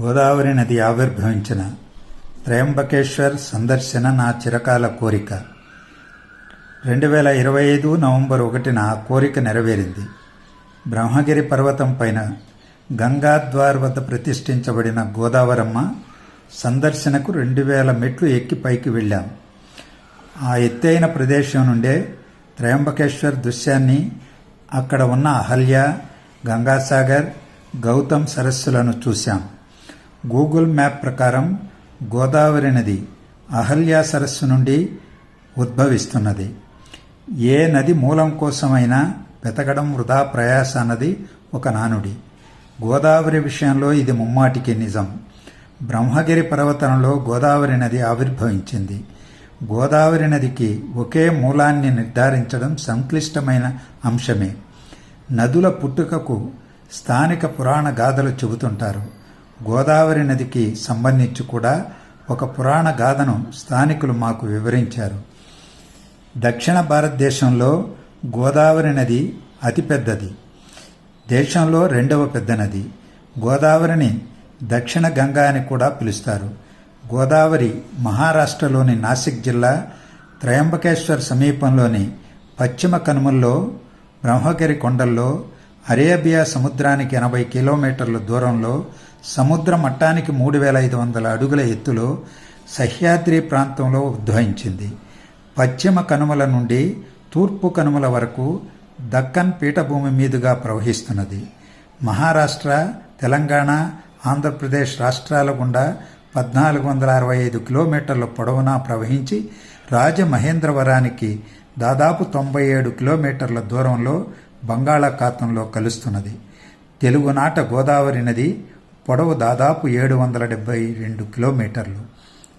గోదావరి నది ఆవిర్భవించిన త్రయంబకేశ్వర్ సందర్శన నా చిరకాల కోరిక. 2025 నవంబర్ 1న ఆ కోరిక నెరవేరింది. బ్రహ్మగిరి పర్వతం పైన గంగాద్వార్ వద్ద ప్రతిష్ఠించబడిన గోదావరమ్మ సందర్శనకు 2000 మెట్లు ఎక్కి పైకి వెళ్ళాం. ఆ ఎత్తైన ప్రదేశం నుండే త్రయంబకేశ్వర్ దృశ్యాన్ని, అక్కడ ఉన్న అహల్య, గంగాసాగర్, గౌతమ్ సరస్సులను చూశాం. గూగుల్ మ్యాప్ ప్రకారం గోదావరి నది అహల్య సరస్సు నుండి ఉద్భవిస్తున్నది. ఏ నది మూలం కోసమైనా వెతకడం వృధా ప్రయాస అన్నది ఒక నానుడి. గోదావరి విషయంలో ఇది ముమ్మాటికి నిజం. బ్రహ్మగిరి పర్వతంలో గోదావరి నది ఆవిర్భవించింది. గోదావరి నదికి ఒకే మూలాన్ని నిర్ధారించడం సంక్లిష్టమైన అంశమే. నదుల పుట్టుకకు స్థానిక పురాణ గాథలు చెబుతుంటారు. గోదావరి నదికి సంబంధించి కూడా ఒక పురాణ గాథను స్థానికులు మాకు వివరించారు. దక్షిణ భారతదేశంలో గోదావరి నది అతిపెద్దది. దేశంలో 2వ పెద్ద నది. గోదావరిని దక్షిణ గంగా అని కూడా పిలుస్తారు. గోదావరి మహారాష్ట్రలోని నాసిక్ జిల్లా త్రయంబకేశ్వర్ సమీపంలోని పశ్చిమ కనుమల్లో బ్రహ్మగిరి కొండల్లో అరేబియా సముద్రానికి 80 కిలోమీటర్ల దూరంలో, సముద్ర మట్టానికి 3500 అడుగుల ఎత్తులో సహ్యాద్రి ప్రాంతంలో ఉద్భవించింది. పశ్చిమ కనుమల నుండి తూర్పు కనుమల వరకు దక్కన్ పీఠభూమి మీదుగా ప్రవహిస్తున్నది. మహారాష్ట్ర, తెలంగాణ, ఆంధ్రప్రదేశ్ రాష్ట్రాల గుండా 1465 కిలోమీటర్ల పొడవునా ప్రవహించి రాజమహేంద్రవరానికి దాదాపు 97 కిలోమీటర్ల దూరంలో బంగాళాఖాతంలో కలుస్తున్నది. తెలుగునాట గోదావరి నది పొడవు దాదాపు 772 కిలోమీటర్లు.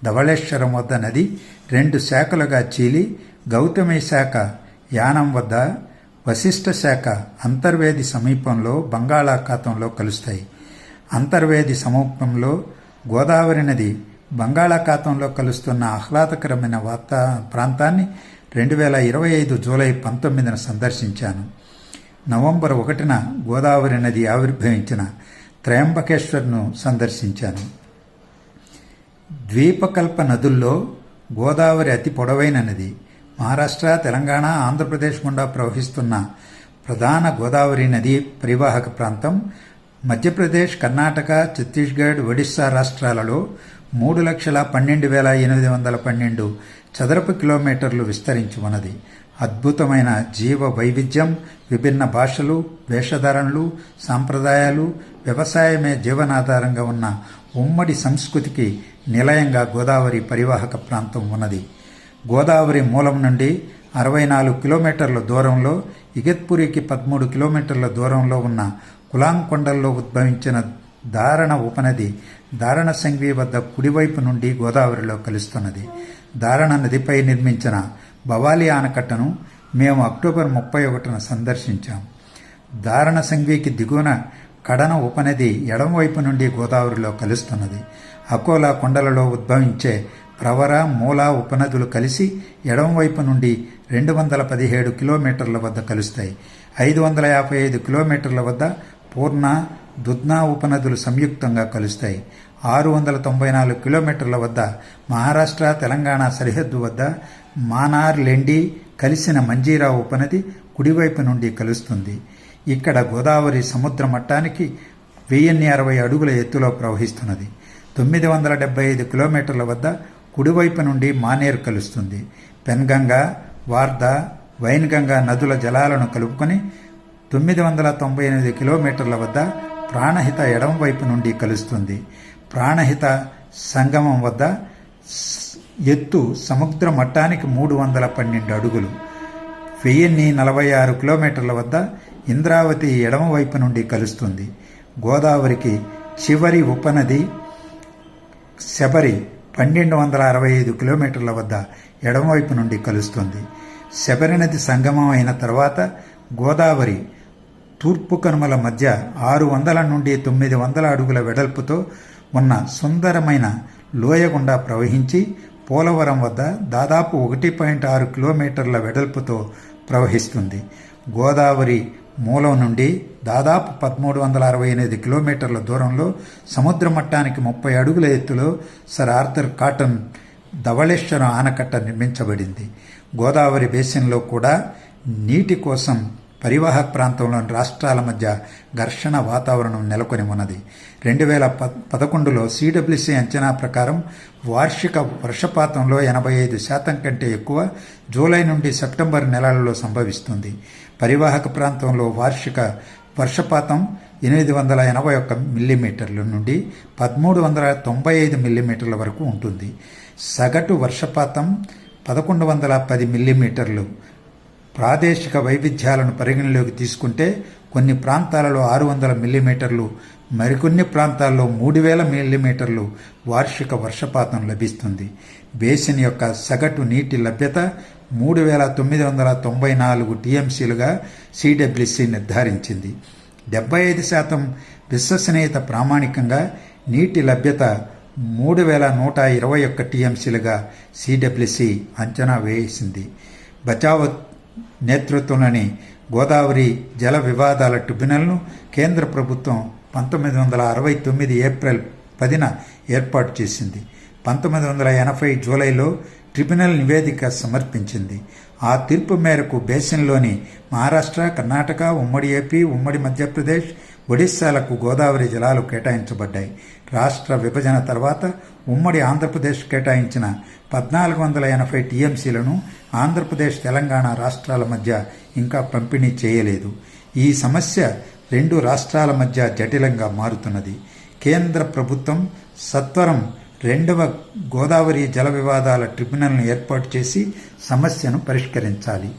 ధవళేశ్వరం వద్ద నది 2 శాఖలుగా చీలి గౌతమి శాఖ యానం వద్ద, వశిష్ఠ శాఖ అంతర్వేది సమీపంలో బంగాళాఖాతంలో కలుస్తాయి. అంతర్వేది సమీపంలో గోదావరి నది బంగాళాఖాతంలో కలుస్తున్న ఆహ్లాదకరమైన ప్రాంతాన్ని 2025 జూలై 19న సందర్శించాను. నవంబర్ 1న గోదావరి నది ఆవిర్భవించిన త్రయంబకేశ్వర్ను సందర్శించాను. ద్వీపకల్ప నదుల్లో గోదావరి అతి పొడవైన నది. మహారాష్ట్ర, తెలంగాణ, ఆంధ్రప్రదేశ్ గుండా ప్రవహిస్తున్న ప్రధాన గోదావరి నది పరివాహక ప్రాంతం మధ్యప్రదేశ్, కర్ణాటక, ఛత్తీస్గఢ్, ఒడిశా రాష్ట్రాలలో 3,12,812 చదరపు కిలోమీటర్లు విస్తరించి ఉన్నది. అద్భుతమైన జీవ వైవిధ్యం, విభిన్న భాషలు, వేషధారణలు, సాంప్రదాయాలు, వ్యవసాయమే జీవనాధారంగా ఉన్న ఉమ్మడి సంస్కృతికి నిలయంగా గోదావరి పరివాహక ప్రాంతం ఉన్నది. గోదావరి మూలం నుండి 64 కిలోమీటర్ల దూరంలో, ఇగత్పురికి 13 కిలోమీటర్ల దూరంలో ఉన్న కులాంగ్ కొండల్లో ఉద్భవించిన దారణ ఉపనది దారణ సంగ్వి వద్ద కుడివైపు నుండి గోదావరిలో కలుస్తున్నది. దారణ నదిపై నిర్మించిన భవాలి ఆనకట్టను మేము అక్టోబర్ 31న సందర్శించాం. దారణ సంగ్వికి దిగువన కడన ఉపనది ఎడమవైపు నుండి గోదావరిలో కలుస్తున్నది. అకోలా కొండలలో ఉద్భవించే ప్రవర, మూల ఉపనదులు కలిసి ఎడమవైపు నుండి 217 కిలోమీటర్ల వద్ద కలుస్తాయి. 555 కిలోమీటర్ల వద్ద పూర్ణ, దుధ్నా ఉపనదులు సంయుక్తంగా కలుస్తాయి. 694 కిలోమీటర్ల వద్ద మహారాష్ట్ర, తెలంగాణ సరిహద్దు వద్ద మానార్ లెండి కలిసిన మంజీరా ఉపనది కుడివైపు నుండి కలుస్తుంది. ఇక్కడ గోదావరి సముద్ర మట్టానికి 1060 అడుగుల ఎత్తులో ప్రవహిస్తున్నది. 975 కిలోమీటర్ల వద్ద కుడివైపు నుండి మానేరు కలుస్తుంది. పెన్గంగా, వార్దా, వైన్గంగా నదుల జలాలను కలుపుకొని 998 కిలోమీటర్ల వద్ద ప్రాణహిత ఎడమవైపు నుండి కలుస్తుంది. ప్రాణహిత సంగమం వద్ద ఎత్తు సముద్ర మట్టానికి 312 అడుగులు. 1046 కిలోమీటర్ల వద్ద ఇంద్రావతి ఎడమవైపు నుండి కలుస్తుంది. గోదావరికి చివరి ఉపనది శబరి 1265 కిలోమీటర్ల వద్ద ఎడమవైపు నుండి కలుస్తుంది. శబరి నది సంగమం అయిన తర్వాత గోదావరి తూర్పు కనుమల మధ్య 600 నుండి 900 అడుగుల వెడల్పుతో ఉన్న సుందరమైన లోయ గుండా ప్రవహించి పోలవరం వద్ద దాదాపు 1.6 కిలోమీటర్ల వెడల్పుతో ప్రవహిస్తుంది. గోదావరి మూలం నుండి దాదాపు 1368 కిలోమీటర్ల దూరంలో సముద్ర మట్టానికి 30 అడుగుల ఎత్తులో సర్ ఆర్థర్ కాటన్ ధవళేశ్వరం ఆనకట్ట నిర్మించబడింది. గోదావరి బేసిన్లో కూడా నీటి కోసం పరివాహక ప్రాంతంలోని రాష్ట్రాల మధ్య ఘర్షణ వాతావరణం నెలకొని ఉన్నది. 2011లో సిడబ్ల్యూసి అంచనా ప్రకారం వార్షిక వర్షపాతంలో 85% కంటే ఎక్కువ జూలై నుండి సెప్టెంబర్ నెలలలో సంభవిస్తుంది. పరివాహక ప్రాంతంలో వార్షిక వర్షపాతం 881 మిల్లీమీటర్ల నుండి 1395 మిల్లీమీటర్ల వరకు ఉంటుంది. సగటు వర్షపాతం 1110 మిల్లీమీటర్లు. ప్రాదేశిక వైవిధ్యాలను పరిగణలోకి తీసుకుంటే కొన్ని ప్రాంతాలలో 600 మిల్లీమీటర్లు, మరికొన్ని ప్రాంతాల్లో 3000 మిల్లీమీటర్లు వార్షిక వర్షపాతం లభిస్తుంది. బేసిన్ యొక్క సగటు నీటి లభ్యత 3994 టీఎంసీలుగా సిడబ్ల్యూసి నిర్ధారించింది. 75% విశ్వసనీయత ప్రామాణికంగా నీటి లభ్యత 3121 టీఎంసీలుగా సిడబ్ల్యూసి అంచనా వేసింది. బచావ్ నేతృత్వంలోని గోదావరి జల వివాదాల ట్రిబ్యునల్ను కేంద్ర ప్రభుత్వం 1969 ఏప్రిల్ 10న ఏర్పాటు చేసింది. 1980 జూలైలో ట్రిబ్యునల్ నివేదిక సమర్పించింది. ఆ తీర్పు మేరకు బేసిన్లోని మహారాష్ట్ర, కర్ణాటక, ఉమ్మడి ఏపీ, ఉమ్మడి మధ్యప్రదేశ్, ఒడిశాలకు గోదావరి జలాలు కేటాయించబడ్డాయి. రాష్ట్ర విభజన తర్వాత ఉమ్మడి ఆంధ్రప్రదేశ్ కేటాయించిన 1480 టీఎంసీలను ఆంధ్రప్రదేశ్, తెలంగాణ రాష్ట్రాల మధ్య ఇంకా పంపిణీ చేయలేదు. ఈ సమస్య రెండు రాష్ట్రాల మధ్య జటిలంగా మారుతున్నది. కేంద్ర ప్రభుత్వం సత్వరం 2వ గోదావరి జల వివాదాల ట్రిబ్యునల్ను ఏర్పాటు చేసి సమస్యను పరిష్కరించాలి.